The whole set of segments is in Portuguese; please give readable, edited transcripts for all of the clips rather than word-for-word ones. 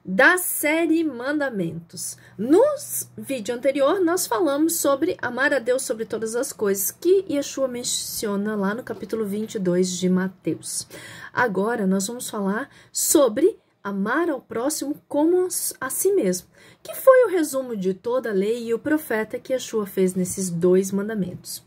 da série Mandamentos. No vídeo anterior, nós falamos sobre amar a Deus sobre todas as coisas, que Yeshua menciona lá no capítulo 22 de Mateus. Agora, nós vamos falar sobre amar ao próximo como a si mesmo, que foi o resumo de toda a lei e o profeta que Yeshua fez nesses dois mandamentos.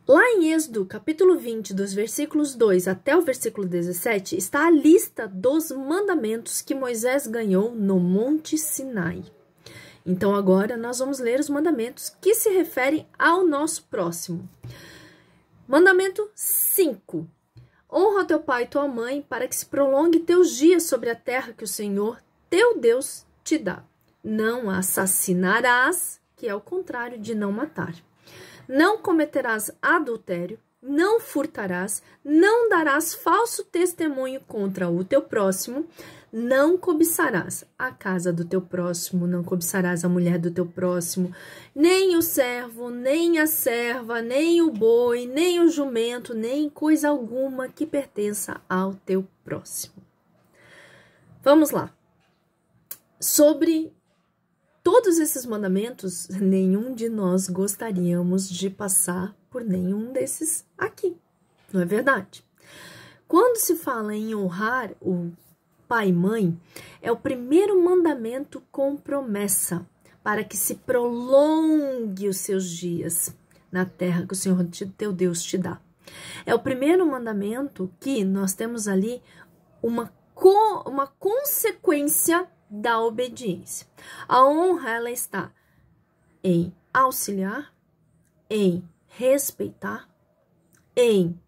Lá em Êxodo, capítulo 20, dos versículos 2 até o versículo 17, está a lista dos mandamentos que Moisés ganhou no Monte Sinai. Então, agora, nós vamos ler os mandamentos que se referem ao nosso próximo. Mandamento 5. Honra teu pai e tua mãe para que se prolongue teus dias sobre a terra que o Senhor, teu Deus, te dá. Não assassinarás, que é o contrário de não matar. Não cometerás adultério, não furtarás, não darás falso testemunho contra o teu próximo, não cobiçarás a casa do teu próximo, não cobiçarás a mulher do teu próximo, nem o servo, nem a serva, nem o boi, nem o jumento, nem coisa alguma que pertença ao teu próximo. Vamos lá. Sobre todos esses mandamentos, nenhum de nós gostaríamos de passar por nenhum desses aqui, não é verdade? Quando se fala em honrar o pai e mãe, é o primeiro mandamento com promessa para que se prolongue os seus dias na terra que o Senhor teu Deus te dá. É o primeiro mandamento que nós temos ali uma consequência da obediência. A honra, ela está em auxiliar, em respeitar, em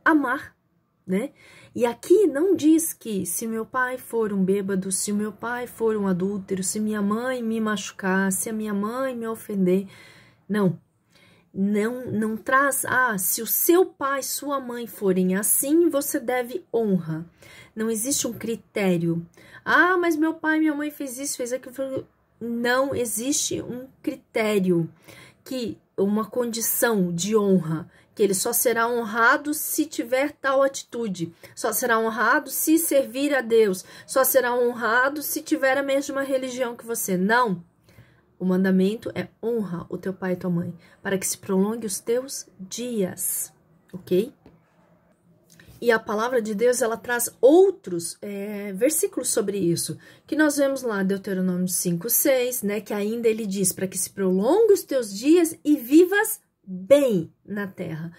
amar, né? E aqui não diz que se meu pai for um bêbado, se meu pai for um adúltero, se minha mãe me machucar, se a minha mãe me ofender, não. Não traz, se o seu pai e sua mãe forem assim, você deve honra. Não existe um critério. Mas meu pai e minha mãe fez isso, fez aquilo. Não existe um critério, uma condição de honra, que ele só será honrado se tiver tal atitude, só será honrado se servir a Deus, só será honrado se tiver a mesma religião que você. Não. O mandamento é honra o teu pai e tua mãe, para que se prolongue os teus dias, ok? E a palavra de Deus, ela traz outros versículos sobre isso, que nós vemos lá, Deuteronômio 5:6, né? Que ainda ele diz, para que se prolongue os teus dias e vivas bem na terra.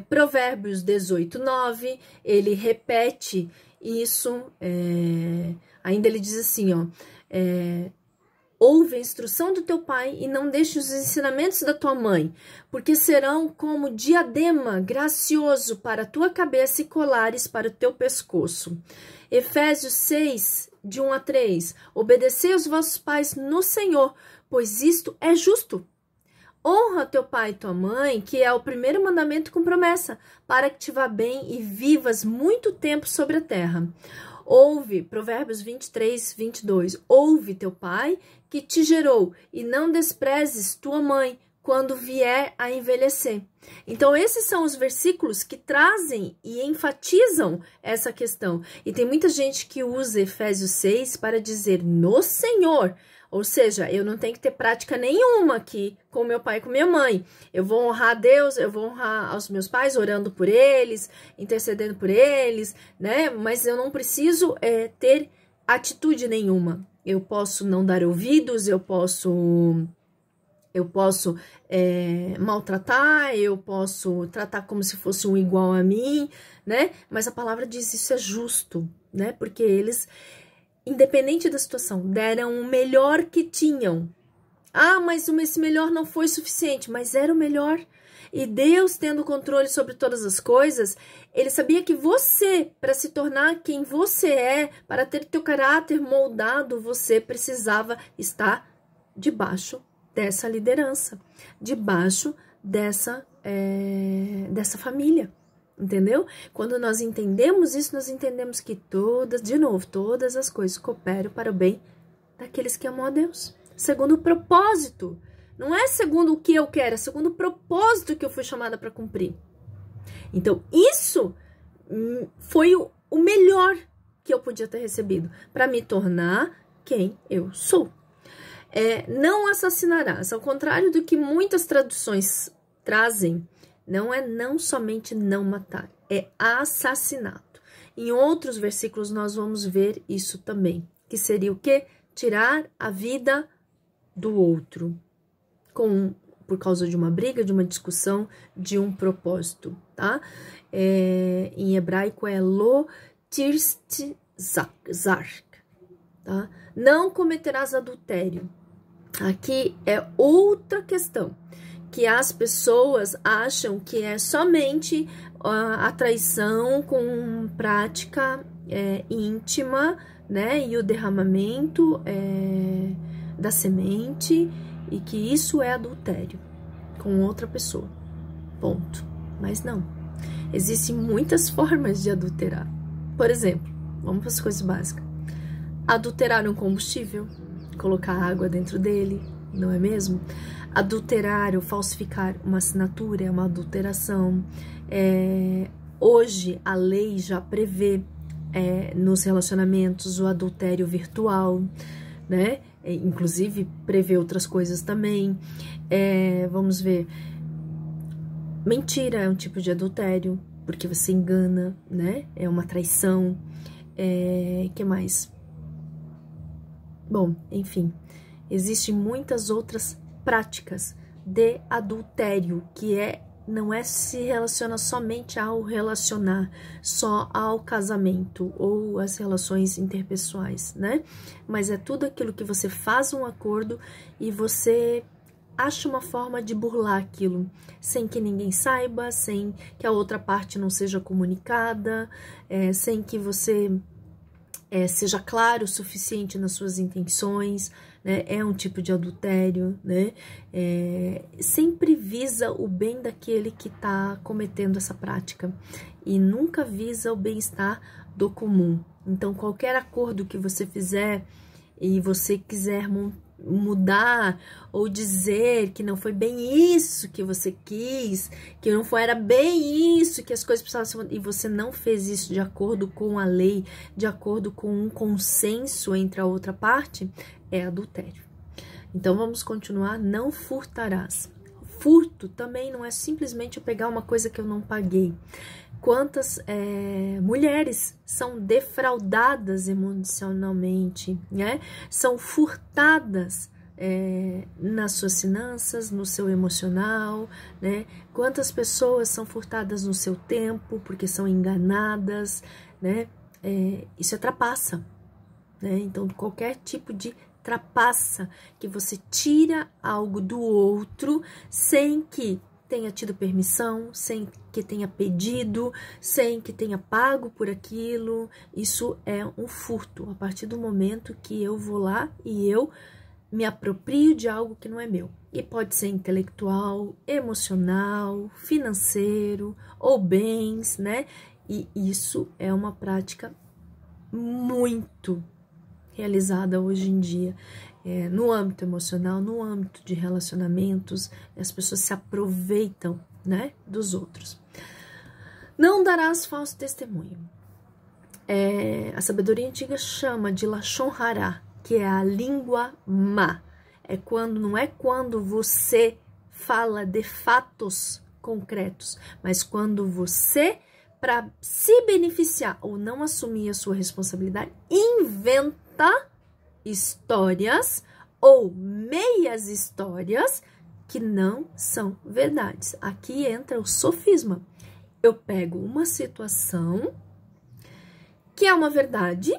Provérbios 18:9, ele repete isso, ainda ele diz assim, ouve a instrução do teu pai e não deixe os ensinamentos da tua mãe, porque serão como diadema gracioso para a tua cabeça e colares para o teu pescoço. Efésios 6, de 1 a 3. Obedecei aos vossos pais no Senhor, pois isto é justo. Honra teu pai e tua mãe, que é o primeiro mandamento com promessa, para que te vá bem e vivas muito tempo sobre a terra. Ouve, Provérbios 23:22, ouve teu pai que te gerou e não desprezes tua mãe quando vier a envelhecer. Então, esses são os versículos que trazem e enfatizam essa questão. E tem muita gente que usa Efésios 6 para dizer no Senhor. Ou seja, eu não tenho que ter prática nenhuma aqui com meu pai e com minha mãe. Eu vou honrar a Deus, eu vou honrar aos meus pais, orando por eles, intercedendo por eles, né? Mas eu não preciso ter atitude nenhuma. Eu posso não dar ouvidos, eu posso maltratar, eu posso tratar como se fosse um igual a mim, né? Mas a palavra diz isso é justo, né? Porque eles, independente da situação, deram o melhor que tinham. Mas esse melhor não foi suficiente, mas era o melhor. E Deus, tendo controle sobre todas as coisas, ele sabia que você, para se tornar quem você é, para ter teu caráter moldado, você precisava estar debaixo dessa liderança, debaixo dessa família. Entendeu? Quando nós entendemos isso, nós entendemos que todas as coisas cooperam para o bem daqueles que amam a Deus. Segundo o propósito. Não é segundo o que eu quero, é segundo o propósito que eu fui chamada para cumprir. Então, isso foi o melhor que eu podia ter recebido para me tornar quem eu sou. Não assassinarás, ao contrário do que muitas traduções trazem, não somente não matar, é assassinato. Em outros versículos nós vamos ver isso também, que seria o quê? Tirar a vida do outro, por causa de uma briga, de uma discussão, de um propósito, tá? Em hebraico é lo tirst zark, tá? Não cometerás adultério. Aqui é outra questão, que as pessoas acham que é somente a traição com prática íntima, né? E o derramamento da semente, e que isso é adultério com outra pessoa, ponto. Mas não, existem muitas formas de adulterar. Por exemplo, vamos para as coisas básicas. Adulterar um combustível, colocar água dentro dele, não é mesmo? Adulterar ou falsificar uma assinatura é uma adulteração. Hoje a lei já prevê nos relacionamentos o adultério virtual, né? Inclusive prevê outras coisas também. Vamos ver, mentira é um tipo de adultério, porque você engana, né? É uma traição. Que mais? Bom, enfim, existem muitas outras práticas de adultério, que não se relaciona somente ao relacionar, só ao casamento ou às relações interpessoais, né? Mas é tudo aquilo que você faz um acordo e você acha uma forma de burlar aquilo, sem que ninguém saiba, sem que a outra parte não seja comunicada, sem que você seja claro o suficiente nas suas intenções, né? É um tipo de adultério, né? Sempre visa o bem daquele que está cometendo essa prática e nunca visa o bem-estar do comum. Então, qualquer acordo que você fizer e você quiser mudar ou dizer que não foi bem isso que você quis, que não era bem isso que as coisas precisavam ser, e você não fez isso de acordo com a lei, de acordo com um consenso entre a outra parte, é adultério. Então vamos continuar. Não furtarás. Furto também não é simplesmente eu pegar uma coisa que eu não paguei. Quantas mulheres são defraudadas emocionalmente, né? São furtadas nas suas finanças, no seu emocional, né? Quantas pessoas são furtadas no seu tempo porque são enganadas, né? Isso é trapaça, né? Então, qualquer tipo de trapaça que você tira algo do outro sem que tenha tido permissão, sem que tenha pedido, sem que tenha pago por aquilo, isso é um furto. A partir do momento que eu vou lá e eu me aproprio de algo que não é meu. E pode ser intelectual, emocional, financeiro ou bens, né? E isso é uma prática muito realizada hoje em dia. No âmbito emocional, no âmbito de relacionamentos, as pessoas se aproveitam, né, dos outros. Não darás falso testemunho. A sabedoria antiga chama de lashon hará, que é a língua má. Não é quando você fala de fatos concretos, mas quando você, para se beneficiar ou não assumir a sua responsabilidade, inventa histórias ou meias histórias que não são verdades. Aqui entra o sofisma. Eu pego uma situação que é uma verdade,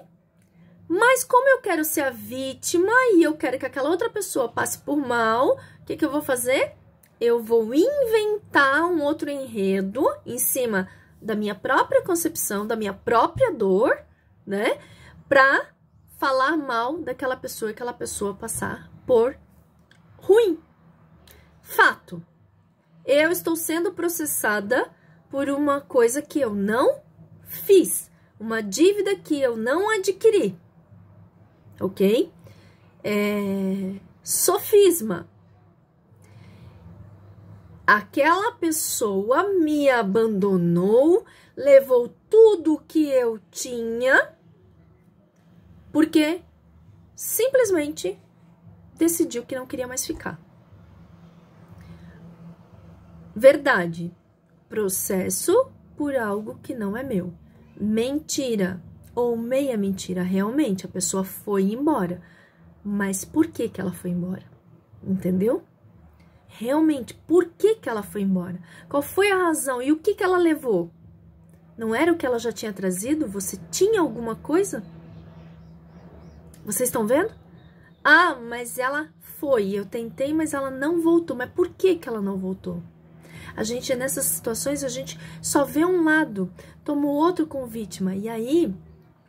mas como eu quero ser a vítima e eu quero que aquela outra pessoa passe por mal, o que eu vou fazer? Eu vou inventar um outro enredo em cima da minha própria concepção, da minha própria dor, né? Pra falar mal daquela pessoa e aquela pessoa passar por ruim. Fato. Eu estou sendo processada por uma coisa que eu não fiz. Uma dívida que eu não adquiri. Ok? Sofisma. Aquela pessoa me abandonou, levou tudo que eu tinha, porque simplesmente decidiu que não queria mais ficar. Verdade. Processo por algo que não é meu. Mentira ou meia mentira. Realmente, a pessoa foi embora. Mas por que que ela foi embora? Entendeu? Realmente, por que que ela foi embora? Qual foi a razão e o que que ela levou? Não era o que ela já tinha trazido? Você tinha alguma coisa? Vocês estão vendo? Ah, mas ela foi. Eu tentei, mas ela não voltou. Mas por que que ela não voltou? A gente, nessas situações, a gente só vê um lado, toma o outro como vítima. E aí,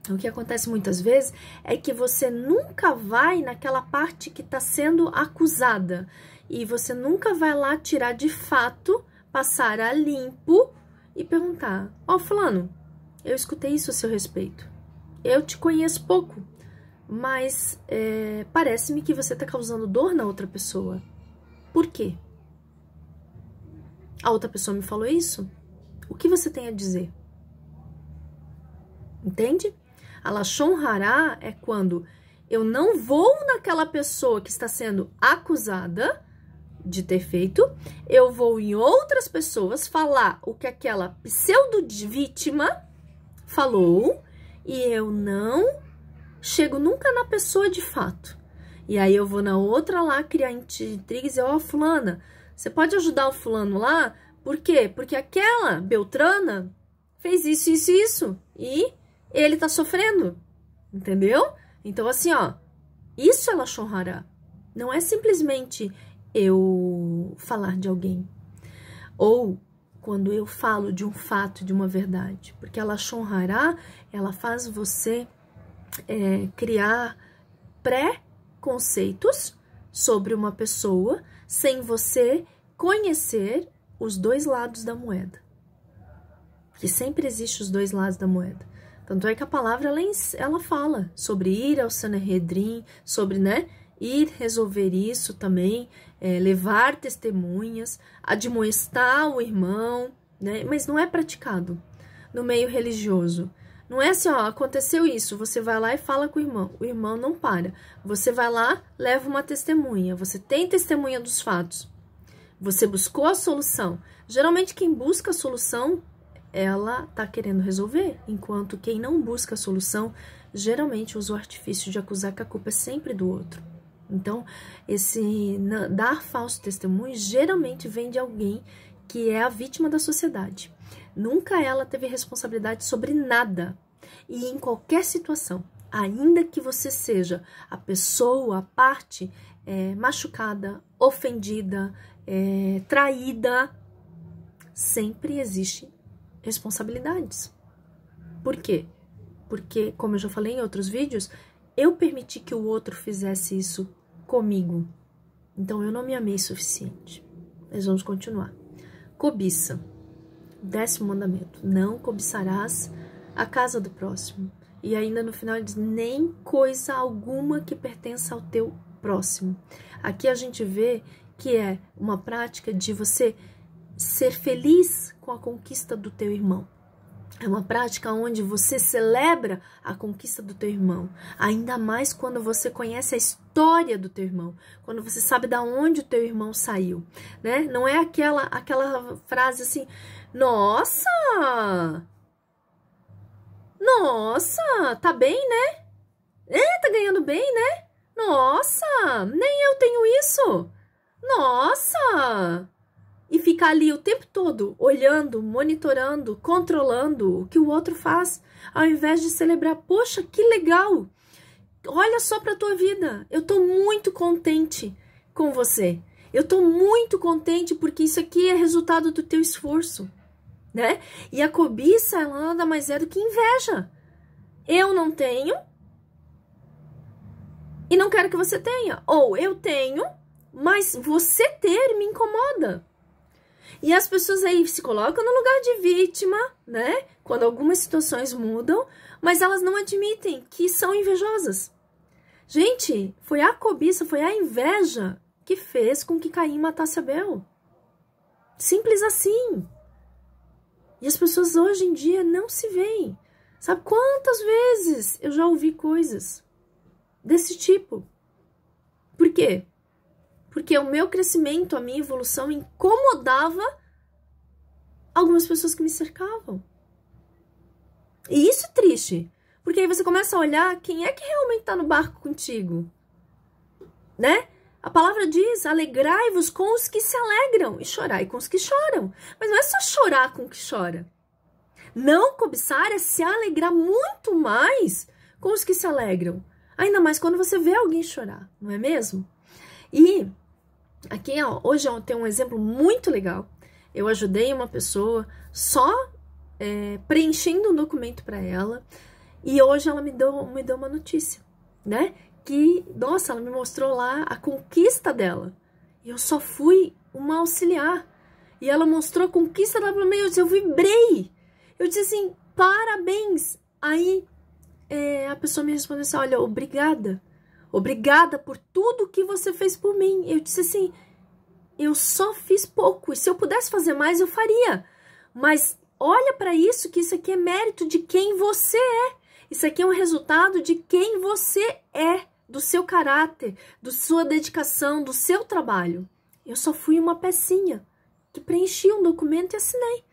o que acontece muitas vezes é que você nunca vai naquela parte que está sendo acusada. E você nunca vai lá tirar de fato, passar a limpo e perguntar: ó, fulano, eu escutei isso a seu respeito. Eu te conheço pouco, mas parece-me que você está causando dor na outra pessoa. Por quê? A outra pessoa me falou isso? O que você tem a dizer? Entende? A Lashon Hará é quando eu não vou naquela pessoa que está sendo acusada de ter feito, eu vou em outras pessoas falar o que aquela pseudo-vítima falou e eu não chego nunca na pessoa de fato. E aí eu vou na outra lá criar intriga e dizer: ó, fulana, você pode ajudar o fulano lá? Por quê? Porque aquela Beltrana fez isso, isso e isso. E ele tá sofrendo. Entendeu? Então, assim, ó, isso é Lashon Hará. Não é simplesmente eu falar de alguém. Ou quando eu falo de um fato, de uma verdade. Porque a Lashon Hará, ela faz você criar pré-conceitos sobre uma pessoa sem você conhecer os dois lados da moeda. Que sempre existe os dois lados da moeda. Tanto é que a palavra, ela fala sobre ir ao Sanhedrin, sobre, né, ir resolver isso também, levar testemunhas, admoestar o irmão, né, mas não é praticado no meio religioso. Não é assim, ó, aconteceu isso, você vai lá e fala com o irmão não para. Você vai lá, leva uma testemunha, você tem testemunha dos fatos. Você buscou a solução. Geralmente quem busca a solução, ela tá querendo resolver, enquanto quem não busca a solução, geralmente usa o artifício de acusar que a culpa é sempre do outro. Então, esse dar falso testemunho geralmente vem de alguém que é a vítima da sociedade. Nunca ela teve responsabilidade sobre nada. E em qualquer situação, ainda que você seja a pessoa, a parte machucada, ofendida, traída, sempre existe responsabilidades. Por quê? Porque, como eu já falei em outros vídeos, eu permiti que o outro fizesse isso comigo. Então, eu não me amei o suficiente. Mas vamos continuar. Cobiça. 10º mandamento. Não cobiçarás a casa do próximo. E ainda no final ele diz: nem coisa alguma que pertença ao teu próximo. Aqui a gente vê que é uma prática de você ser feliz com a conquista do teu irmão. É uma prática onde você celebra a conquista do teu irmão. Ainda mais quando você conhece a história do teu irmão. Quando você sabe de onde o teu irmão saiu, né? Não é aquela frase assim: nossa! Nossa, tá bem, né? Tá ganhando bem, né? Nossa, nem eu tenho isso. Nossa! E ficar ali o tempo todo olhando, monitorando, controlando o que o outro faz, ao invés de celebrar: poxa, que legal! Olha só pra tua vida, eu tô muito contente com você. Eu tô muito contente porque isso aqui é resultado do teu esforço, né? E a cobiça, ela nada mais é do que inveja. Eu não tenho e não quero que você tenha. Ou eu tenho, mas você ter me incomoda. E as pessoas aí se colocam no lugar de vítima, né? Quando algumas situações mudam, mas elas não admitem que são invejosas. Gente, foi a cobiça, foi a inveja que fez com que Caim matasse Abel. Simples assim. E as pessoas hoje em dia não se veem. Sabe quantas vezes eu já ouvi coisas desse tipo. Por quê? Porque o meu crescimento, a minha evolução incomodava algumas pessoas que me cercavam. E isso é triste, porque aí você começa a olhar quem é que realmente tá no barco contigo, né? A palavra diz, alegrai-vos com os que se alegram e chorai com os que choram. Mas não é só chorar com o que chora. Não cobiçar é se alegrar muito mais com os que se alegram. Ainda mais quando você vê alguém chorar, não é mesmo? E aqui, ó, hoje eu tenho um exemplo muito legal. Eu ajudei uma pessoa só preenchendo um documento para ela. E hoje ela me deu uma notícia, né? Que, nossa, ela me mostrou lá a conquista dela. E eu só fui uma auxiliar. E ela mostrou a conquista dela para mim. Eu vibrei. Eu disse assim, parabéns. Aí a pessoa me respondeu assim, olha, obrigada. Obrigada por tudo que você fez por mim. Eu disse assim, eu só fiz pouco. E se eu pudesse fazer mais, eu faria. Mas olha para isso, que isso aqui é mérito de quem você é. Isso aqui é um resultado de quem você é, do seu caráter, da sua dedicação, do seu trabalho. Eu só fui uma pecinha que preenchi um documento e assinei.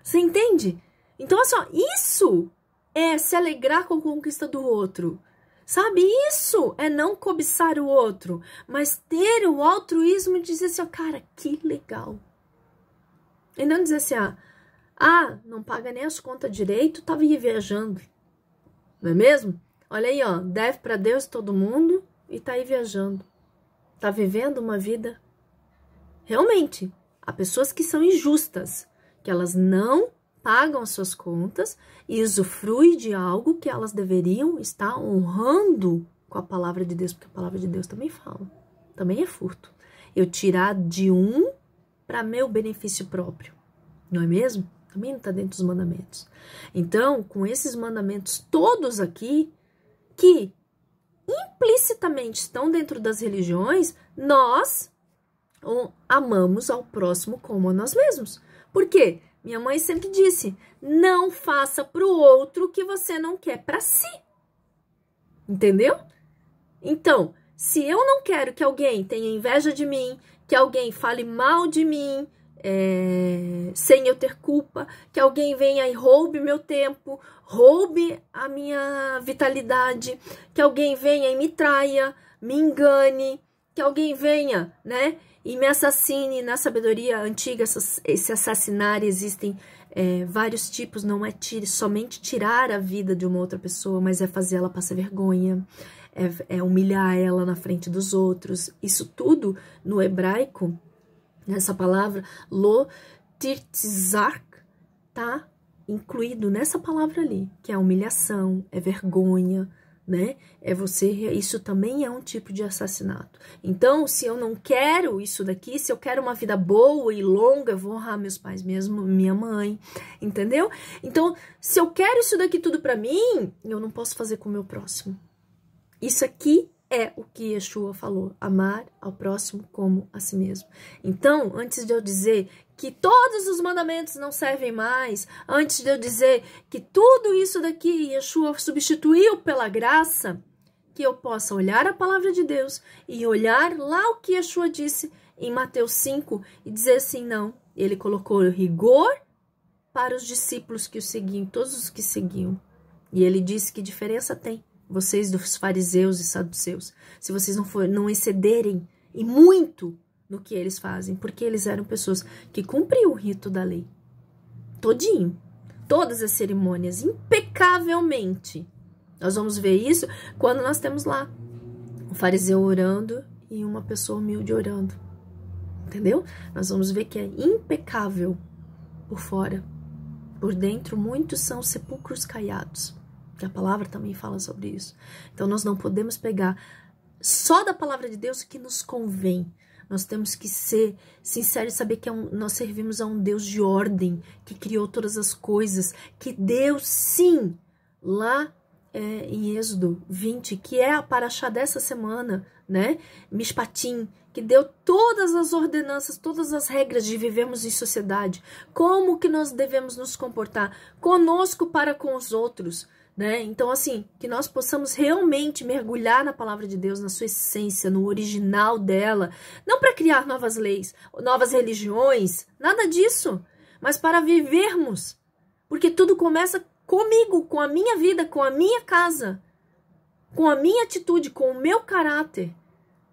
Você entende? Então, assim, ó, isso é se alegrar com a conquista do outro. Sabe? Isso é não cobiçar o outro, mas ter o altruísmo de dizer assim, ó, cara, que legal. E não dizer assim, não paga nem as contas direito, tava aí viajando. Não é mesmo? Olha aí, ó, deve para Deus todo mundo e tá aí viajando. Tá vivendo uma vida. Realmente, há pessoas que são injustas, que elas não pagam as suas contas e usufruem de algo que elas deveriam estar honrando com a palavra de Deus, porque a palavra de Deus também fala, também é furto. Eu tirar de um para meu benefício próprio, não é mesmo? Também não está dentro dos mandamentos. Então, com esses mandamentos todos aqui, que implicitamente estão dentro das religiões, nós amamos ao próximo como a nós mesmos. Por quê? Minha mãe sempre disse, não faça para o outro o que você não quer para si. Entendeu? Então, se eu não quero que alguém tenha inveja de mim, que alguém fale mal de mim, sem eu ter culpa, que alguém venha e roube meu tempo, roube a minha vitalidade, que alguém venha e me traia, me engane, que alguém venha, né, e me assassine. Na sabedoria antiga, esse assassinar existem vários tipos, não é somente tirar a vida de uma outra pessoa, mas é fazer ela passar vergonha, é humilhar ela na frente dos outros. Isso tudo no hebraico, nessa palavra, lo tirtzak, tá incluído nessa palavra ali, que é humilhação, é vergonha, né? Isso também é um tipo de assassinato. Então, se eu não quero isso daqui, se eu quero uma vida boa e longa, eu vou honrar meus pais mesmo, minha mãe, entendeu? Então, se eu quero isso daqui tudo pra mim, eu não posso fazer com o meu próximo. Isso aqui é o que Yeshua falou, amar ao próximo como a si mesmo. Então, antes de eu dizer que todos os mandamentos não servem mais, antes de eu dizer que tudo isso daqui Yeshua substituiu pela graça, que eu possa olhar a palavra de Deus e olhar lá o que Yeshua disse em Mateus 5 e dizer assim, não, ele colocou rigor para os discípulos que o seguiam, todos os que seguiam. E ele disse que diferença tem vocês dos fariseus e saduceus, se vocês não excederem e muito no que eles fazem, porque eles eram pessoas que cumpriam o rito da lei, todinho, todas as cerimônias, impecavelmente. Nós vamos ver isso quando nós temos lá um fariseu orando e uma pessoa humilde orando, entendeu? Nós vamos ver que é impecável por fora, por dentro muitos são sepulcros caiados. Que a palavra também fala sobre isso. Então, nós não podemos pegar só da palavra de Deus o que nos convém. Nós temos que ser sinceros e saber que nós servimos a um Deus de ordem, que criou todas as coisas, que Deus, sim, lá em Êxodo 20, que é a paraxá dessa semana, né? Mishpatim, que deu todas as ordenanças, todas as regras de vivermos em sociedade, como que nós devemos nos comportar conosco para com os outros, né? Então, assim, que nós possamos realmente mergulhar na palavra de Deus, na sua essência, no original dela, não para criar novas leis, novas religiões, nada disso, mas para vivermos, porque tudo começa comigo, com a minha vida, com a minha casa, com a minha atitude, com o meu caráter,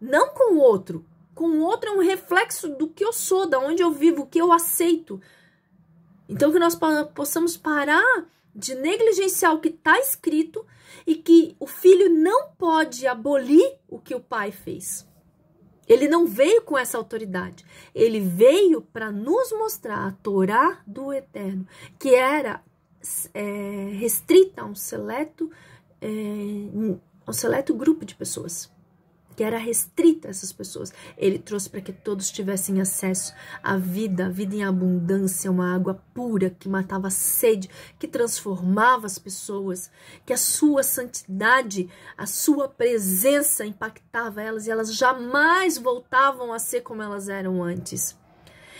não com o outro. Com o outro é um reflexo do que eu sou, da onde eu vivo, o que eu aceito. Então, que nós possamos parar de negligenciar o que está escrito e que o filho não pode abolir o que o pai fez. Ele não veio com essa autoridade. Ele veio para nos mostrar a Torá do Eterno, que era restrita a um seleto grupo de pessoas, que era restrita a essas pessoas. Ele trouxe para que todos tivessem acesso à vida, a vida em abundância, uma água pura que matava a sede, que transformava as pessoas, que a sua santidade, a sua presença impactava elas e elas jamais voltavam a ser como elas eram antes.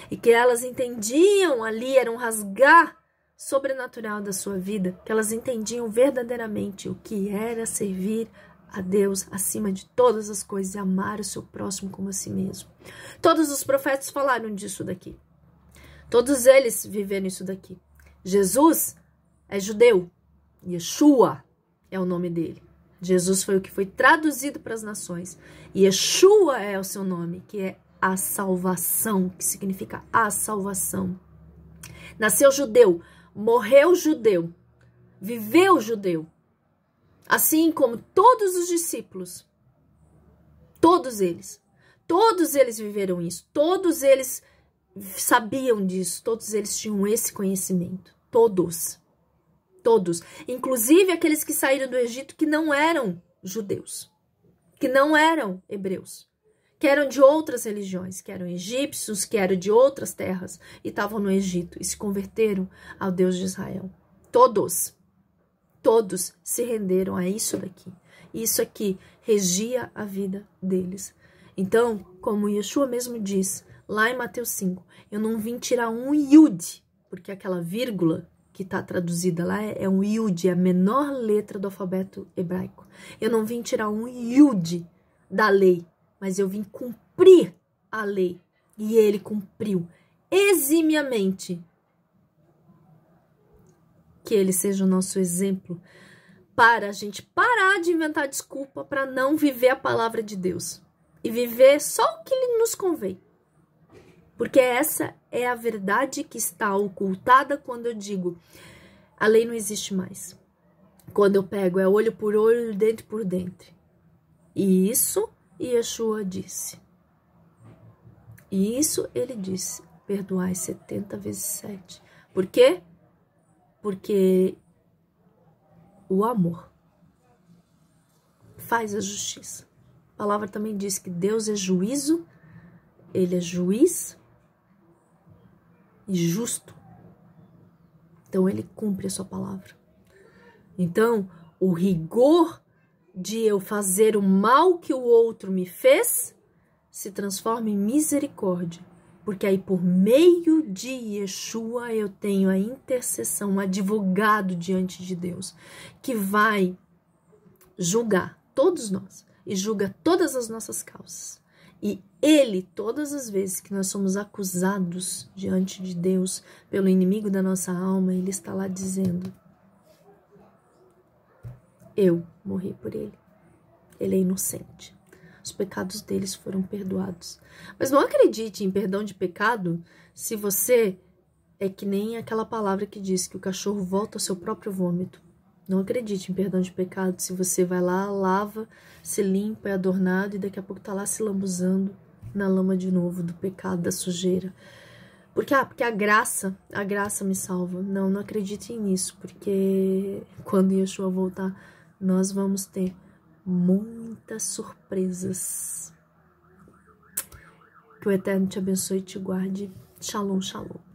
E que elas entendiam ali, era um rasgar sobrenatural da sua vida, que elas entendiam verdadeiramente o que era servir a Deus acima de todas as coisas e amar o seu próximo como a si mesmo. Todos os profetas falaram disso daqui. Todos eles viveram isso daqui. Jesus é judeu. Yeshua é o nome dele. Jesus foi o que foi traduzido para as nações. Yeshua é o seu nome, que é a salvação, que significa a salvação. Nasceu judeu, morreu judeu, viveu judeu. Assim como todos os discípulos, todos eles viveram isso, todos eles sabiam disso, todos eles tinham esse conhecimento, todos, inclusive aqueles que saíram do Egito que não eram judeus, que não eram hebreus, que eram de outras religiões, que eram egípcios, que eram de outras terras e estavam no Egito e se converteram ao Deus de Israel, todos se renderam a isso daqui. Isso aqui regia a vida deles. Então, como Yeshua mesmo diz, lá em Mateus 5, eu não vim tirar um Yud, porque aquela vírgula que está traduzida lá é um Yud, é a menor letra do alfabeto hebraico. Eu não vim tirar um Yud da lei, mas eu vim cumprir a lei. E ele cumpriu eximiamente. Que ele seja o nosso exemplo para a gente parar de inventar desculpa para não viver a palavra de Deus e viver só o que lhe nos convém. Porque essa é a verdade que está ocultada quando eu digo a lei não existe mais. Quando eu pego é olho por olho, dente por dente. E isso Yeshua disse. E isso ele disse, perdoai 70 vezes 7. Por quê? Porque o amor faz a justiça. A palavra também diz que Deus é juízo, ele é juiz e justo. Então ele cumpre a sua palavra. Então, o rigor de eu fazer o mal que o outro me fez se transforma em misericórdia. Porque aí por meio de Yeshua eu tenho a intercessão, um advogado diante de Deus, que vai julgar todos nós e julga todas as nossas causas. E ele, todas as vezes que nós somos acusados diante de Deus pelo inimigo da nossa alma, ele está lá dizendo, eu morri por ele, ele é inocente. Os pecados deles foram perdoados. Mas não acredite em perdão de pecado se você é que nem aquela palavra que diz que o cachorro volta ao seu próprio vômito. Não acredite em perdão de pecado se você vai lá, lava, se limpa, é adornado e daqui a pouco tá lá se lambuzando na lama de novo do pecado, da sujeira. Porque a graça me salva. Não acreditem nisso, porque quando Yeshua voltar, nós vamos ter muitas surpresas. Que o Eterno te abençoe e te guarde. Shalom, shalom.